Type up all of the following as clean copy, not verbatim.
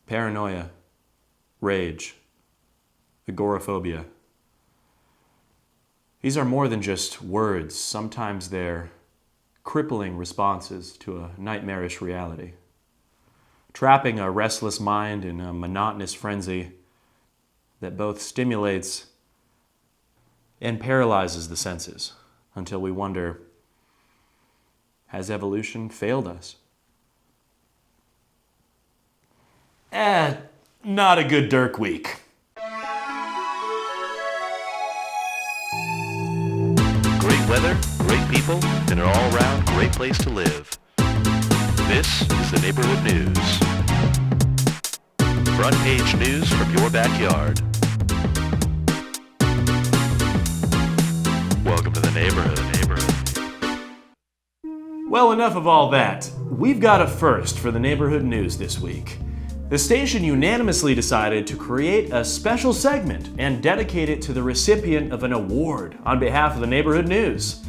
paranoia, rage, agoraphobia. These are more than just words. Sometimes they're crippling responses to a nightmarish reality, trapping a restless mind in a monotonous frenzy that both stimulates and paralyzes the senses until we wonder, has evolution failed us? Not a good Dirk week. Great weather, great people, and an all-around great place to live. This is the Neighborhood News. Front page news from your backyard. Welcome to the neighborhood. Well, enough of all that. We've got a first for the Neighborhood News this week. The station unanimously decided to create a special segment and dedicate it to the recipient of an award on behalf of the Neighborhood News.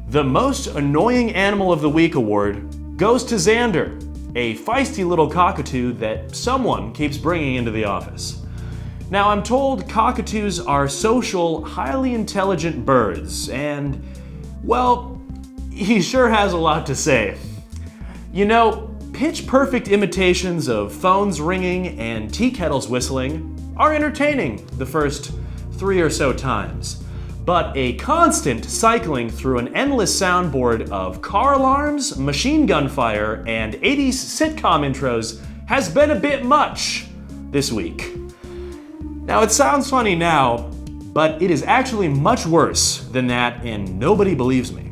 The Most Annoying Animal of the Week award goes to Xander, a feisty little cockatoo that someone keeps bringing into the office. Now, I'm told cockatoos are social, highly intelligent birds, and, well, he sure has a lot to say. You know, pitch-perfect imitations of phones ringing and tea kettles whistling are entertaining the first 3 or so times. But a constant cycling through an endless soundboard of car alarms, machine gun fire, and 80s sitcom intros has been a bit much this week. Now, it sounds funny now, but it is actually much worse than that, and nobody believes me.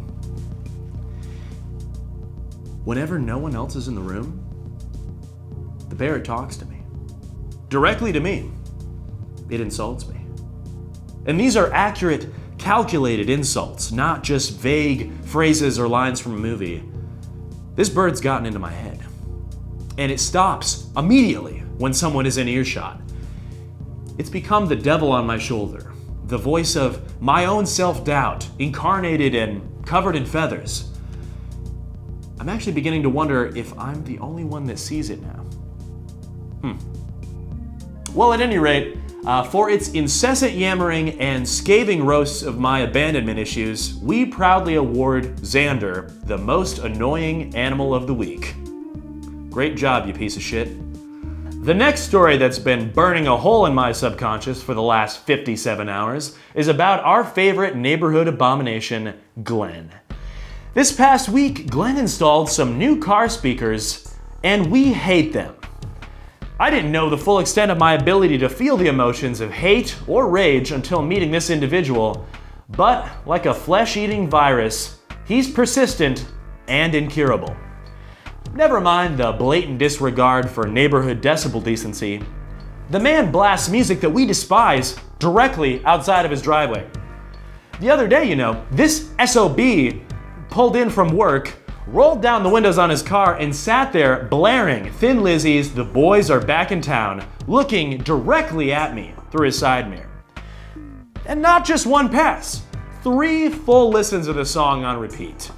Whenever no one else is in the room, the parrot talks to me. Directly to me. It insults me. And these are accurate, calculated insults, not just vague phrases or lines from a movie. This bird's gotten into my head. And it stops immediately when someone is in earshot. It's become the devil on my shoulder, the voice of my own self-doubt, incarnated and covered in feathers. I'm actually beginning to wonder if I'm the only one that sees it now. Well, at any rate, for its incessant yammering and scathing roasts of my abandonment issues, we proudly award Xander the Most Annoying Animal of the Week. Great job, you piece of shit. The next story that's been burning a hole in my subconscious for the last 57 hours is about our favorite neighborhood abomination, Glenn. This past week, Glenn installed some new car speakers, and we hate them. I didn't know the full extent of my ability to feel the emotions of hate or rage until meeting this individual, but like a flesh-eating virus, he's persistent and incurable. Never mind the blatant disregard for neighborhood decibel decency. The man blasts music that we despise directly outside of his driveway. The other day, this SOB pulled in from work, rolled down the windows on his car, and sat there blaring Thin Lizzy's "The Boys Are Back in Town," looking directly at me through his side mirror. And not just one pass, 3 full listens of the song on repeat.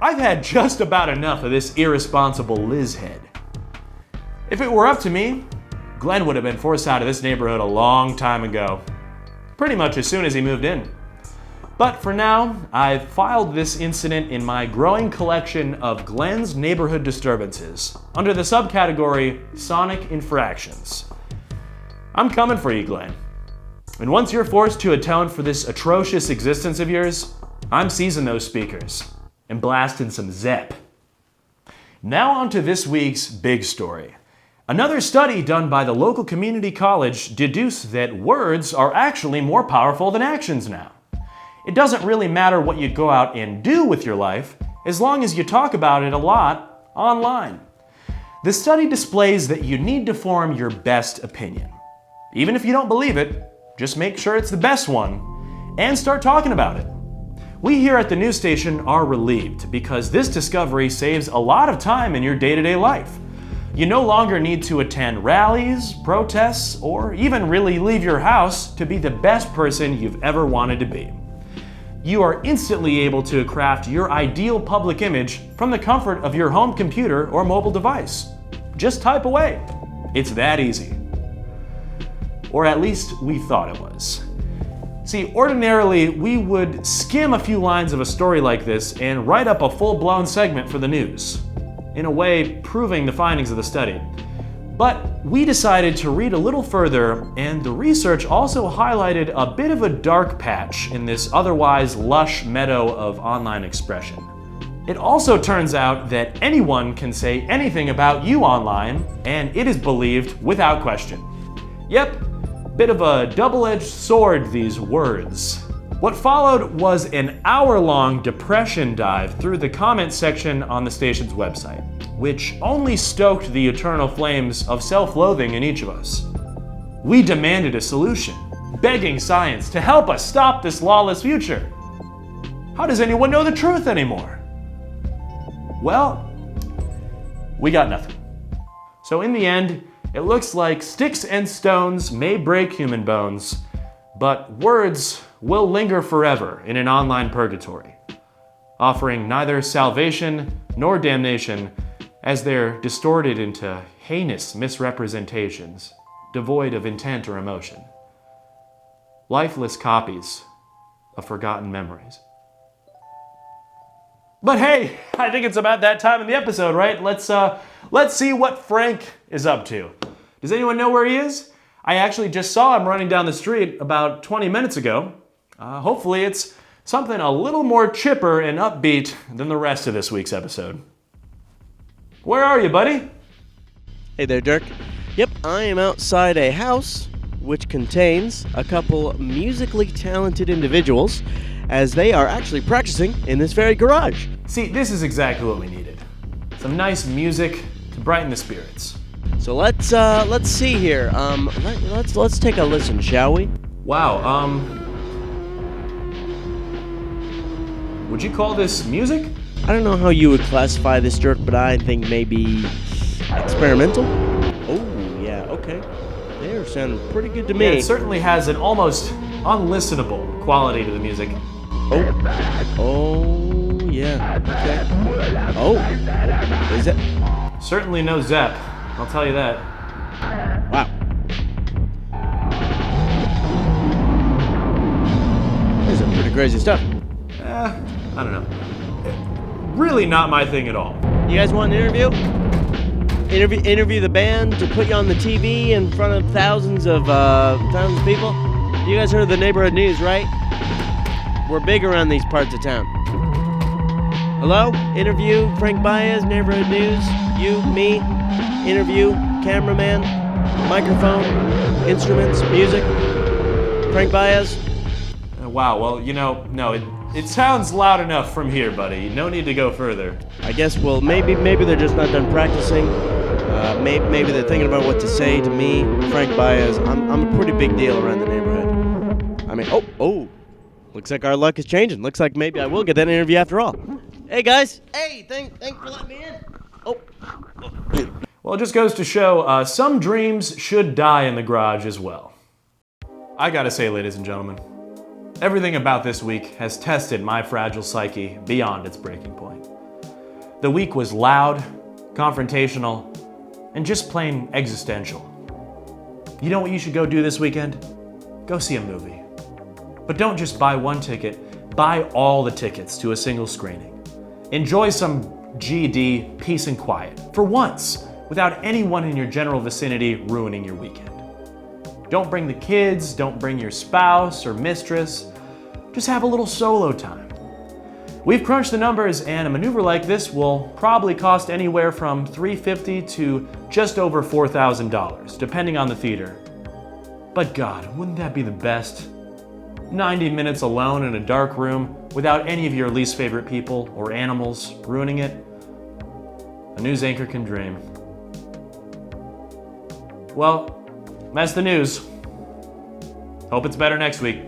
I've had just about enough of this irresponsible Liz head. If it were up to me, Glenn would have been forced out of this neighborhood a long time ago. Pretty much as soon as he moved in. But for now, I've filed this incident in my growing collection of Glenn's neighborhood disturbances under the subcategory Sonic Infractions. I'm coming for you, Glenn. And once you're forced to atone for this atrocious existence of yours, I'm seizing those speakers and blasting some Zepp. Now on to this week's big story. Another study done by the local community college deduced that words are actually more powerful than actions now. It doesn't really matter what you go out and do with your life, as long as you talk about it a lot online. The study displays that you need to form your best opinion. Even if you don't believe it, just make sure it's the best one, and start talking about it. We here at the news station are relieved because this discovery saves a lot of time in your day-to-day life. You no longer need to attend rallies, protests, or even really leave your house to be the best person you've ever wanted to be. You are instantly able to craft your ideal public image from the comfort of your home computer or mobile device. Just type away. It's that easy. Or at least we thought it was. See, ordinarily, we would skim a few lines of a story like this and write up a full-blown segment for the news, in a way proving the findings of the study. But we decided to read a little further, and the research also highlighted a bit of a dark patch in this otherwise lush meadow of online expression. It also turns out that anyone can say anything about you online, and it is believed without question. Yep, bit of a double-edged sword, these words. What followed was an hour-long depression dive through the comment section on the station's website, which only stoked the eternal flames of self-loathing in each of us. We demanded a solution, begging science to help us stop this lawless future. How does anyone know the truth anymore? Well, we got nothing. So in the end, it looks like sticks and stones may break human bones, but words will linger forever in an online purgatory, offering neither salvation nor damnation as they're distorted into heinous misrepresentations, devoid of intent or emotion. Lifeless copies of forgotten memories. But hey, I think it's about that time in the episode, right? Let's see what Frank is up to. Does anyone know where he is? I actually just saw him running down the street about 20 minutes ago. Hopefully it's something a little more chipper and upbeat than the rest of this week's episode. Where are you, buddy? Hey there, Dirk. Yep, I am outside a house which contains a couple musically talented individuals as they are actually practicing in this very garage. See, this is exactly what we needed. Some nice music to brighten the spirits. So let's see here. Let's take a listen, shall we? Wow, would you call this music? I don't know how you would classify this, Dirk, but I think maybe experimental. Oh, yeah, okay. They're sounding pretty good to me. Yeah, it certainly has an almost unlistenable quality to the music. Oh, yeah, okay. Oh, is it? Certainly no Zepp, I'll tell you that. Wow. This is some pretty crazy stuff. I don't know. Really not my thing at all. You guys want an interview? Interview the band to put you on the TV in front of thousands of people? You guys heard of the neighborhood news, right? We're big around these parts of town. Hello? Interview Frank Baez, neighborhood news. You, me, interview, cameraman, microphone, instruments, music. Frank Baez. Wow, well, no, it sounds loud enough from here, buddy. No need to go further. I guess, well, maybe they're just not done practicing. Maybe they're thinking about what to say to me, Frank Baez. I'm a pretty big deal around the neighborhood. I mean, oh, looks like our luck is changing. Looks like maybe I will get that interview after all. Hey, guys. Hey, thanks for letting me in. Oh. Well, it just goes to show some dreams should die in the garage as well. I gotta say, ladies and gentlemen, everything about this week has tested my fragile psyche beyond its breaking point. The week was loud, confrontational, and just plain existential. You know what you should go do this weekend? Go see a movie. But don't just buy one ticket, buy all the tickets to a single screening. Enjoy some GD peace and quiet, for once, without anyone in your general vicinity ruining your weekend. Don't bring the kids, don't bring your spouse or mistress. Just have a little solo time. We've crunched the numbers, and a maneuver like this will probably cost anywhere from $350 to just over $4,000, depending on the theater. But God, wouldn't that be the best? 90 minutes alone in a dark room without any of your least favorite people or animals ruining it? A news anchor can dream. Well, that's the news. Hope it's better next week.